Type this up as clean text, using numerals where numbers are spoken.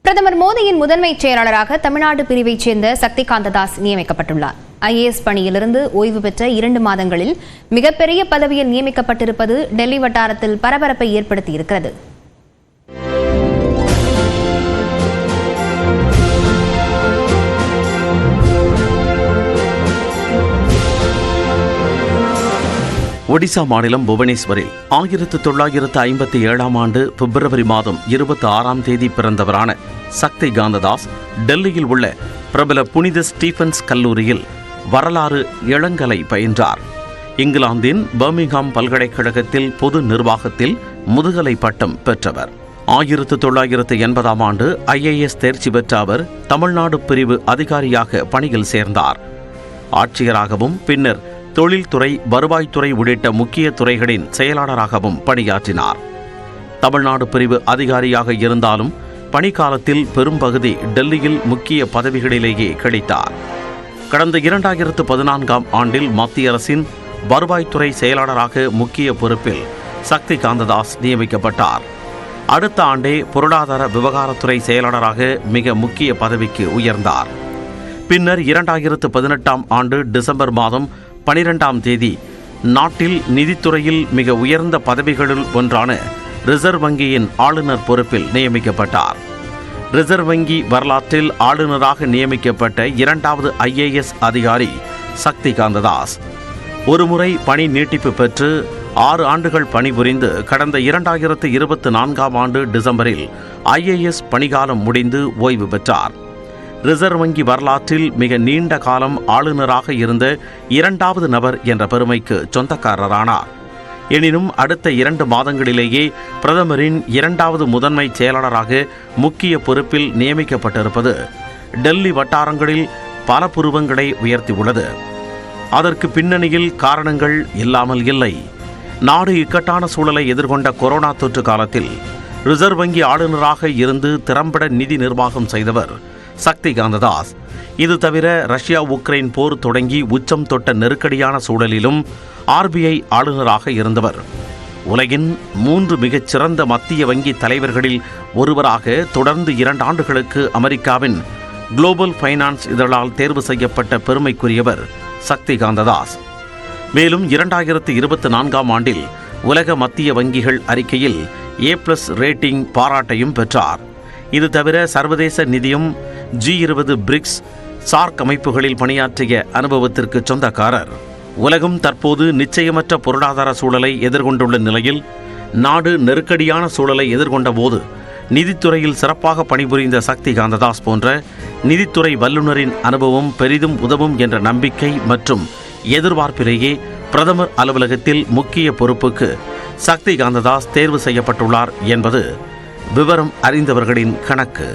பிரதமர் மோடியின் முதன்மைச் செயலாளராக தமிழ்நாடு பிரிவைச் சேர்ந்த சக்தி காந்ததாஸ் நியமிக்கப்பட்டுள்ளார். IAS பணியிலிருந்து ஓய்வு பெற்ற 2 மாதங்களில் மிகப்பெரிய பதவியில் நியமிக்கப்பட்டிருப்பது டெல்லி வட்டாரத்தில் பரபரப்பை ஏற்படுத்தியிருக்கிறது. ஒடிசா மாநிலம் புவனேஸ்வரில் 1957ஆம் ஆண்டு பிப்ரவரி மாதம் 26ஆம் தேதி பிறந்தவரான சக்தி காந்ததாஸ் டெல்லியில் உள்ள பிரபல புனித ஸ்டீபன்ஸ் கல்லூரியில் வரலாறு இளங்கலை பயின்றார். இங்கிலாந்தின் பர்மிங்ஹாம் பல்கலைக்கழகத்தில் பொது நிர்வாகத்தில் முதுகலை பட்டம் பெற்றவர். 1980ஆம் ஆண்டு IAS தேர்ச்சி பெற்ற அவர் தமிழ்நாடு பிரிவு அதிகாரியாக பணியில் சேர்ந்தார். ஆட்சியராகவும் பின்னர் தொழில்துறை, வருவாய்த்துறை உள்ளிட்ட முக்கிய துறைகளின் செயலாளராகவும் பணியாற்றினார். தமிழ்நாடு பிரிவு அதிகாரியாக இருந்தாலும் பணிக்காலத்தில் பெரும்பகுதி டெல்லியில் முக்கிய பதவிகளிலேயே கிடைத்தார். கடந்த 2014ஆம் ஆண்டில் மத்திய அரசின் வருவாய்த்துறை செயலாளராக முக்கிய பொறுப்பில் சக்தி காந்ததாஸ் நியமிக்கப்பட்டார். அடுத்த ஆண்டே பொருளாதார விவகாரத்துறை செயலாளராக மிக முக்கிய பதவிக்கு உயர்ந்தார். பின்னர் 2018ஆம் ஆண்டு டிசம்பர் மாதம் 12ஆம் தேதி நாட்டில் நிதித்துறையில் மிக உயர்ந்த பதவிகளுள் ஒன்றான ரிசர்வ் வங்கியின் ஆளுநர் பொறுப்பில் நியமிக்கப்பட்டார். ரிசர்வ் வங்கி வரலாற்றில் ஆளுநராக நியமிக்கப்பட்ட 2வது IAS அதிகாரி சக்தி காந்ததாஸ். ஒருமுறை பணி நீட்டிப்பு பெற்று 6 ஆண்டுகள் பணிபுரிந்து கடந்த 2024ஆம் ஆண்டு டிசம்பரில் IAS பணிகாலம் முடிந்து ஓய்வு பெற்றார். ரிசர்வ் வங்கி வரலாற்றில் மிக நீண்ட காலம் ஆளுநராக இருந்த 2வது நபர் என்ற பெருமைக்கு சொந்தக்காரரானார். எனினும் அடுத்த 2 மாதங்களிலேயே பிரதமரின் 2வது முதன்மை செயலாளராக முக்கிய பொறுப்பில் நியமிக்கப்பட்டிருப்பது டெல்லி வட்டாரங்களில் பல புருவங்களை உயர்த்தியுள்ளது. அதற்கு பின்னணியில் காரணங்கள் இல்லாமல் இல்லை. நாடு இக்கட்டான சூழலை எதிர்கொண்ட கொரோனா தொற்று காலத்தில் ரிசர்வ் வங்கி ஆளுநராக இருந்து திறம்பட நிதி நிர்வாகம் செய்தவர் சக்தி காந்ததாஸ். இது தவிர ரஷ்யா உக்ரைன் போர் தொடங்கி உச்சம் தொட்ட நெருக்கடியான சூழலிலும் RBI ஆளுநராக இருந்தவர். உலகின் 3 மிகச்சிறந்த மத்திய வங்கி தலைவர்களில் ஒருவராக தொடர்ந்து 2 ஆண்டுகளுக்கு அமெரிக்காவின் குளோபல் ஃபைனான்ஸ் இதழால் தேர்வு செய்யப்பட்ட பெருமைக்குரியவர் சக்தி காந்ததாஸ். மேலும் 2024ஆம் ஆண்டில் உலக மத்திய வங்கிகள் அறிக்கையில் A+ ரேட்டிங் பாராட்டையும் பெற்றார். இது தவிர சர்வதேச நிதியம், G20, பிரிக்ஸ், சார்க் அமைப்புகளில் பணியாற்றிய அனுபவத்திற்கு சொந்தக்காரர். உலகம் தற்போது நிச்சயமற்ற பொருளாதார சூழலை எதிர்கொண்டுள்ள நிலையில் நாடு நெருக்கடியான சூழலை எதிர்கொண்ட போது நிதித்துறையில் சிறப்பாக பணிபுரிந்த சக்தி காந்ததாஸ் போன்ற நிதித்துறை வல்லுநரின் அனுபவம் பெரிதும் உதவும் என்ற நம்பிக்கை மற்றும் எதிர்பார்ப்பிலேயே பிரதமர் அலுவலகத்தில் முக்கிய பொறுப்புக்கு சக்தி காந்ததாஸ் தேர்வு செய்யப்பட்டுள்ளார் என்பது விவரம் அறிந்தவர்களின் கணக்கு.